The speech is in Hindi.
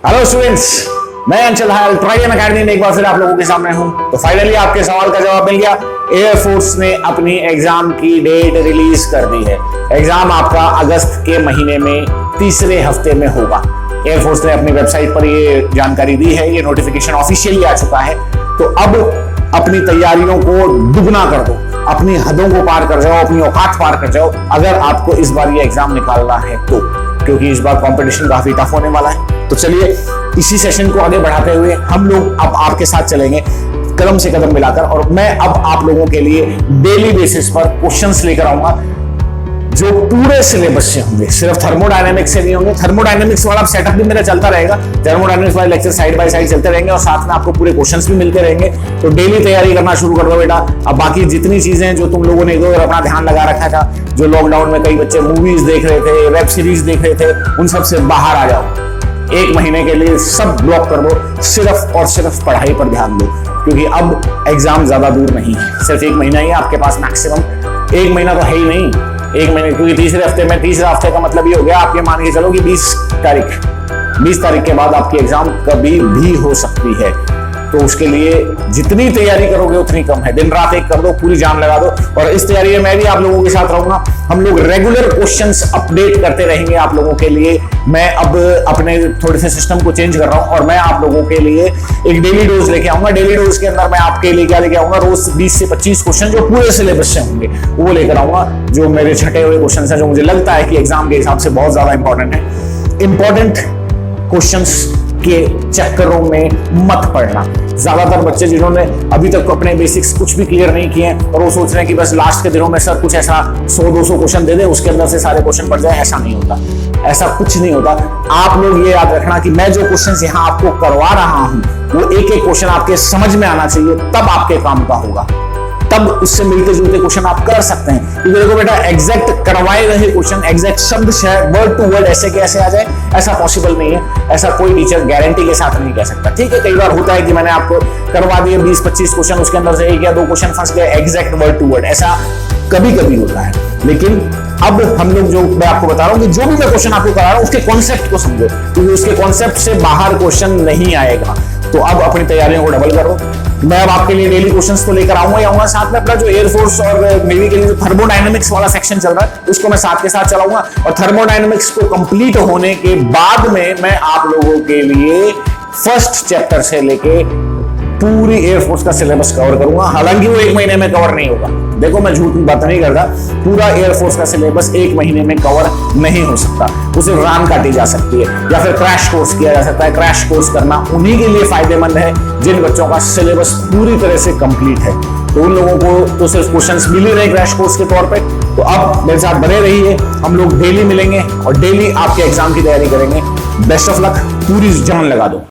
हेलो स्टूडेंट्स, मैं अंचल हाल ट्राइडन अकेडमी में एक बार फिर आप लोगों के सामने हूं। तो फाइनली आपके सवाल का जवाब मिल गया। एयरफोर्स ने अपनी एग्जाम की डेट रिलीज कर दी है। एग्जाम आपका अगस्त के महीने में तीसरे हफ्ते में होगा। एयरफोर्स ने अपनी वेबसाइट पर ये जानकारी दी है, ये नोटिफिकेशन ऑफिशियली आ चुका है। तो अब अपनी तैयारियों को दुगना कर दो, अपनी हदों को पार कर जाओ, अपनी औकात पार कर जाओ, अगर आपको इस बार ये एग्जाम निकालना है तो, क्योंकि इस बार कंपटीशन काफी टफ होने वाला है। तो चलिए इसी सेशन को आगे बढ़ाते हुए हम लोग अब आपके साथ चलेंगे कदम से कदम मिलाकर, और मैं अब आप लोगों के लिए डेली बेसिस पर क्वेश्चंस लेकर आऊंगा जो पूरे सिलेबस से होंगे, सिर्फ थर्मोडायनेमिक्स से नहीं होंगे। थर्मोडायनेमिक्स वाला सेटअप भी मेरा चलता रहेगा, थर्मोडायनेमिक्स वाले लेक्चर साइड बाय साइड चलते रहेंगे और साथ में आपको पूरे क्वेश्चंस भी मिलते रहेंगे। तो डेली तैयारी करना शुरू कर दो बेटा। अब बाकी जितनी चीजें जो तुम लोगों ने इधर अपना ध्यान लगा रखा था, जो लॉकडाउन में कई बच्चे मूवीज देख रहे थे, वेब सीरीज देख रहे थे, उन सब से बाहर आ जाओ। एक महीने के लिए सब ब्लॉक कर दो, सिर्फ और सिर्फ पढ़ाई पर ध्यान दो, क्योंकि अब एग्जाम ज्यादा दूर नहीं है। सिर्फ एक महीना ही है आपके पास, मैक्सिमम एक महीना तो है ही नहीं, एक महीने, क्योंकि तीसरे हफ्ते में, तीसरे हफ्ते का मतलब ये हो गया, आप ये मान के चलो कि 20 तारीख के बाद आपकी एग्जाम कभी भी हो सकती है। तो उसके लिए जितनी तैयारी करोगे उतनी कम है। दिन रात एक कर दो, पूरी जान लगा दो। और इस तैयारी में मैं भी आप लोगों के साथ रहूंगा। हम लोग रेगुलर क्वेश्चंस अपडेट करते रहेंगे आप लोगों के लिए। मैं अब अपने थोड़े से सिस्टम को चेंज कर रहा हूं और मैं आप लोगों के लिए एक डेली डोज लेके आऊंगा। डेली डोज के अंदर मैं आपके लिए क्या लेके आऊंगा, रोज 20 से 25 क्वेश्चन जो पूरे सिलेबस से होंगे वो लेकर आऊंगा, जो मेरे छटे हुए क्वेश्चन है, जो मुझे लगता है कि एग्जाम के हिसाब से बहुत ज्यादा इंपॉर्टेंट है। इंपॉर्टेंट क्वेश्चंस के चक्करों में मत पड़ना। ज्यादातर बच्चे जिन्होंने अभी तक अपने बेसिक्स कुछ भी क्लियर नहीं किए हैं और वो सोच रहे हैं कि बस लास्ट के दिनों में सर कुछ ऐसा 100-200 क्वेश्चन दे दे, उसके अंदर से सारे क्वेश्चन पड़ जाए, ऐसा नहीं होता, ऐसा कुछ नहीं होता। आप लोग ये याद रखना कि मैं जो क्वेश्चन यहाँ आपको करवा रहा हूं वो एक एक क्वेश्चन आपके समझ में आना चाहिए, तब आपके काम का होगा, तब उससे मिलते जुलते क्वेश्चन आप कर सकते हैं। क्योंकि देखो बेटा, एग्जैक्ट करवाए रहे क्वेश्चन, एग्जैक्ट शब्द वर्ड टू वर्ड ऐसे कैसे आ जाए, ऐसा पॉसिबल नहीं है। ऐसा कोई टीचर गारंटी के साथ नहीं कह सकता। ठीक है, कई बार होता है कि मैंने आपको करवा दिए 20-25 क्वेश्चन, उसके अंदर से 1 या 2 क्वेश्चन फंस गए एग्जैक्ट वर्ड टू वर्ड, ऐसा कभी कभी होता है। लेकिन अब हम लोग, जो मैं आपको बता रहा हूं कि जो भी मैं क्वेश्चन आपको करा रहा हूं उसके कॉन्सेप्ट को समझो, क्योंकि उसके कॉन्सेप्ट से बाहर क्वेश्चन नहीं आएगा। तो अब अपनी तैयारियों को डबल करो। मैं अब आपके लिए डेली क्वेश्चंस तो लेकर आऊंगा, साथ में अपना जो एयरफोर्स और नेवी के लिए जो थर्मोडायनेमिक्स वाला सेक्शन चल रहा है उसको मैं साथ के साथ चलाऊंगा। और थर्मोडायनेमिक्स को कंप्लीट होने के बाद में मैं आप लोगों के लिए फर्स्ट चैप्टर से लेके पूरी एयरफोर्स का सिलेबस कवर करूंगा। हालांकि वो 1 महीने में कवर नहीं होगा, देखो मैं झूठ बात नहीं करता, पूरा एयरफोर्स का सिलेबस 1 महीने में कवर नहीं हो सकता। उसे रान काटी जा सकती है या फिर क्रैश कोर्स किया जा सकता है। क्रैश कोर्स करना उन्हीं के लिए फायदेमंद है जिन बच्चों का सिलेबस पूरी तरह से कंप्लीट है। तो उन लोगों को तो सिर्फ क्वेश्चंस मिल ही रहे क्रैश कोर्स के तौर पे। तो अब मेरे साथ बने रहिए, हम लोग डेली मिलेंगे और डेली आपके एग्जाम की तैयारी करेंगे। बेस्ट ऑफ लक, पूरी जान लगा दो।